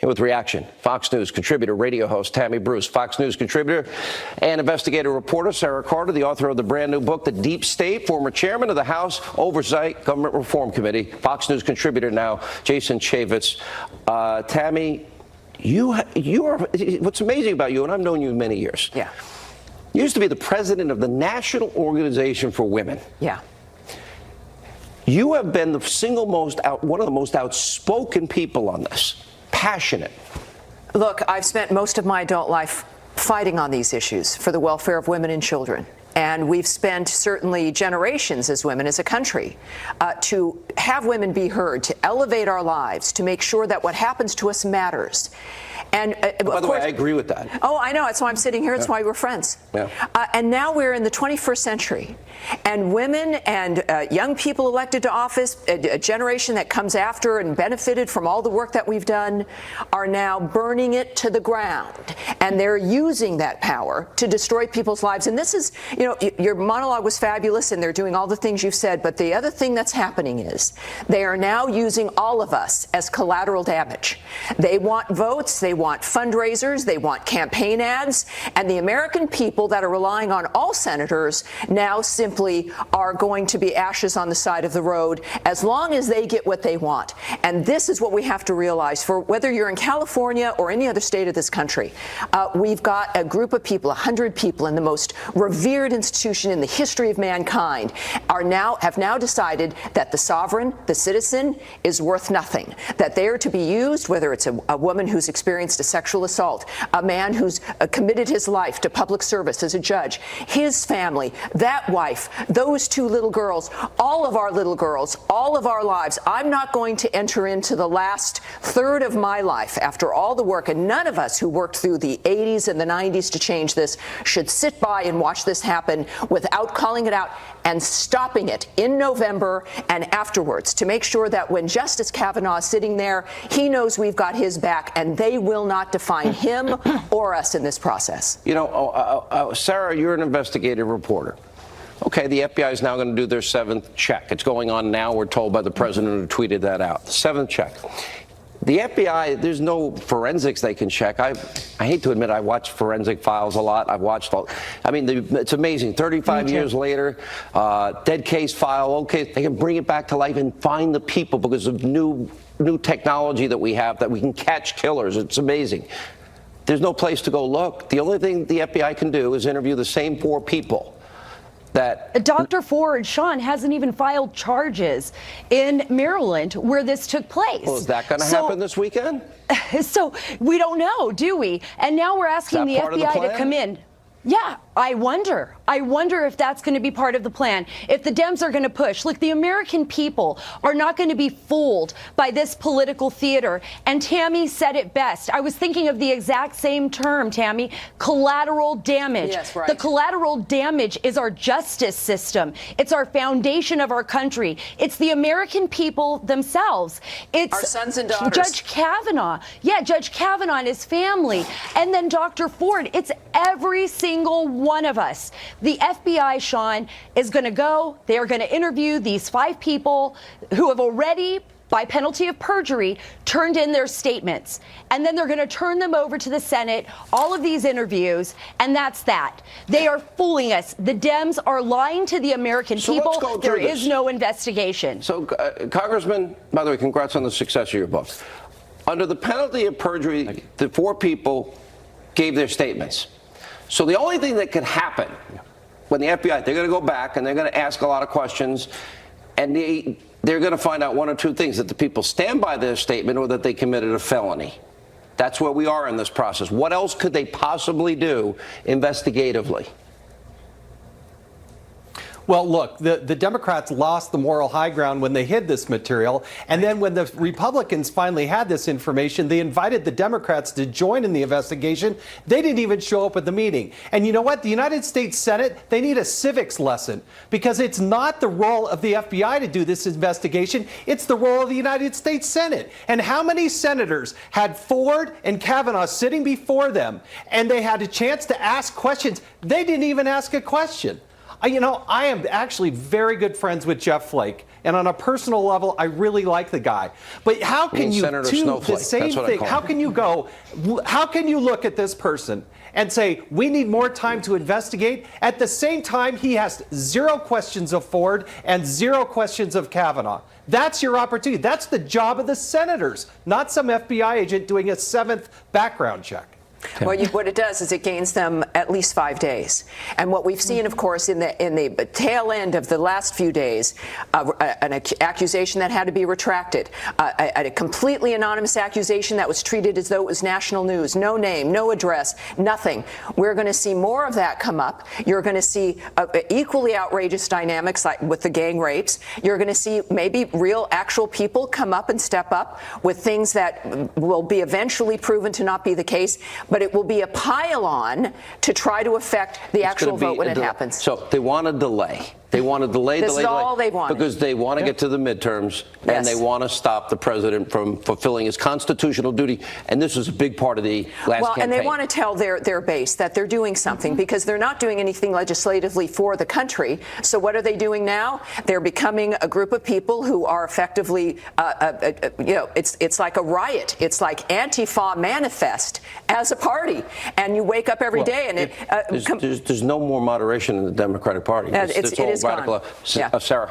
And with reaction, Fox News contributor, radio host Tammy Bruce, Fox News contributor and investigative reporter Sarah Carter, the author of the brand new book, The Deep State, former chairman of the House Oversight Government Reform Committee, Fox News contributor now, Jason Chaffetz. Tammy, you are, what's amazing about you, and I've known you many years. Yeah. You used to be the president of the National Organization for Women. Yeah. You have been the one of the most outspoken people on this. Passionate. Look, I've spent most of my adult life fighting on these issues for the welfare of women and children. And we've spent certainly generations as women, as a country, to have women be heard, to elevate our lives, to make sure that what happens to us matters. And by the way, I agree with that. Oh, I know. That's why I'm sitting here. That's why we're friends. Yeah. And now we're in the 21st century. And women and young people elected to office, a generation that comes after and benefited from all the work that we've done, are now burning it to the ground. And they're using that power to destroy people's lives. And this is, you know, your monologue was fabulous, and they're doing all the things you've said. But the other thing that's happening is they are now using all of us as collateral damage. They want votes. They want fundraisers, they want campaign ads, and the American people that are relying on all senators now simply are going to be ashes on the side of the road as long as they get what they want. And this is what we have to realize. For whether you're in California or any other state of this country, we've got a group of people, 100 people in the most revered institution in the history of mankind, have now decided that the sovereign, the citizen, is worth nothing, that they are to be used, whether it's a woman who's experienced a sexual assault, a man who's committed his life to public service as a judge, his family, that wife, those two little girls, all of our little girls, all of our lives. I'm not going to enter into the last third of my life after all the work, and none of us who worked through the 80s and the 90s to change this should sit by and watch this happen without calling it out and stopping it in November and afterwards, to make sure that when Justice Kavanaugh is sitting there, he knows we've got his back, and they will not define him or us in this process. You know, Sarah, you're an investigative reporter. Okay, the FBI is now going to do their 7th check. It's going on now, we're told by the president who tweeted that out. The 7th check. The FBI, there's no forensics they can check. I hate to admit I watch forensic files a lot. I've watched all. I mean, it's amazing. 35 years later, dead case file, okay, they can bring it back to life and find the people because of new technology that we have that we can catch killers. It's amazing. There's no place to go look. The only thing the FBI can do is interview the same 4 people. That Dr. Ford, Sean, hasn't even filed charges in Maryland where this took place. Well, is that going to happen this weekend? So we don't know, do we? And now we're asking the FBI to come in. Yeah, I wonder if that's going to be part of the plan, if the Dems are going to push. Look, the American people are not going to be fooled by this political theater. And Tammy said it best. I was thinking of the exact same term, Tammy, collateral damage. Yes, right. The collateral damage is our justice system. It's our foundation of our country. It's the American people themselves. It's our sons and daughters. Judge Kavanaugh. Yeah, Judge Kavanaugh and his family. And then Dr. Ford. It's every single one of us. The FBI, Sean, is going to go. They are going to interview these 5 people who have already, by penalty of perjury, turned in their statements. And then they're going to turn them over to the Senate, all of these interviews, and that's that. They are fooling us. The Dems are lying to the American people. There is no investigation. So, Congressman, by the way, congrats on the success of your book. Under the penalty of perjury, the 4 people gave their statements. So the only thing that could happen when the FBI, they're going to go back and they're going to ask a lot of questions, and they're going to find out 1 or 2 things, that the people stand by their statement or that they committed a felony. That's where we are in this process. What else could they possibly do investigatively? Well, look, the Democrats lost the moral high ground when they hid this material. And then when the Republicans finally had this information, they invited the Democrats to join in the investigation. They didn't even show up at the meeting. And you know what? The United States Senate, they need a civics lesson, because it's not the role of the FBI to do this investigation. It's the role of the United States Senate. And how many senators had Ford and Kavanaugh sitting before them and they had a chance to ask questions? They didn't even ask a question. I am actually very good friends with Jeff Flake. And on a personal level, I really like the guy. But how can you Senator do Snowflake. the same That's what I thing? call How him. can you how can you look at this person and say, we need more time to investigate? At the same time, he has 0 questions of Ford and 0 questions of Kavanaugh. That's your opportunity. That's the job of the senators, not some FBI agent doing a 7th background check. Well, what it does is it gains them at least 5 days. And what we've seen, of course, in the tail end of the last few days, an accusation that had to be retracted, a completely anonymous accusation that was treated as though it was national news, no name, no address, nothing. We're going to see more of that come up. You're going to see equally outrageous dynamics like with the gang rapes. You're going to see maybe real, actual people come up and step up with things that will be eventually proven to not be the case. But it will be a pile-on to try to affect the actual vote when it happens. So they want a delay. They want to delay, This is all they want. because they want to get to the midterms, and Yes. they want to stop the president from fulfilling his constitutional duty. And this was a big part of the last campaign. And they want to tell their base that they're doing something because they're not doing anything legislatively for the country. So what are they doing now? They're becoming a group of people who are effectively, it's like a riot. It's like Antifa manifest as a party. And you wake up every day and there's no more moderation in the Democratic Party. It is radical. gone. Yeah. Sarah.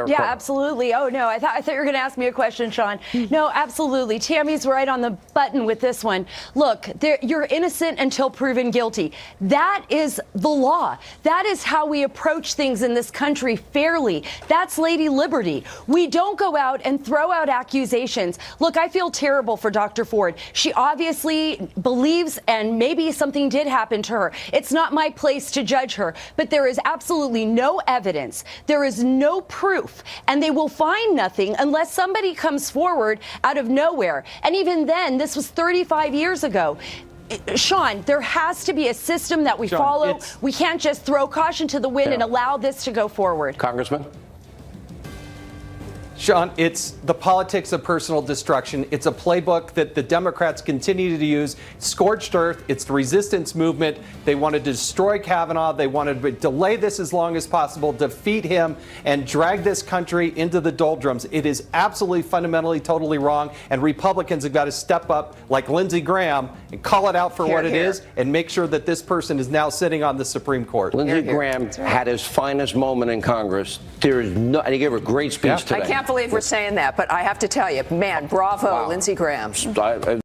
Yeah, absolutely. Oh, no, I thought you were going to ask me a question, Sean. No, absolutely. Tammy's right on the button with this one. Look, you're innocent until proven guilty. That is the law. That is how we approach things in this country fairly. That's Lady Liberty. We don't go out and throw out accusations. Look, I feel terrible for Dr. Ford. She obviously believes, and maybe something did happen to her. It's not my place to judge her, but there is absolutely no evidence. There is no proof. And they will find nothing unless somebody comes forward out of nowhere. And even then, this was 35 years ago. Sean, there has to be a system that we follow. We can't just throw caution to the wind and allow this to go forward. Congressman? Sean, it's the politics of personal destruction. It's a playbook that the Democrats continue to use. Scorched earth. It's the resistance movement. They wanted to destroy Kavanaugh. They wanted to delay this as long as possible, defeat him, and drag this country into the doldrums. It is absolutely, fundamentally, totally wrong. And Republicans have got to step up like Lindsey Graham and call it out for what it is and make sure that this person is now sitting on the Supreme Court. Lindsey Graham had his finest moment in Congress. There is no, and he gave a great speech today. I can't believe we're saying that, but I have to tell you, man, bravo, Lindsey Graham.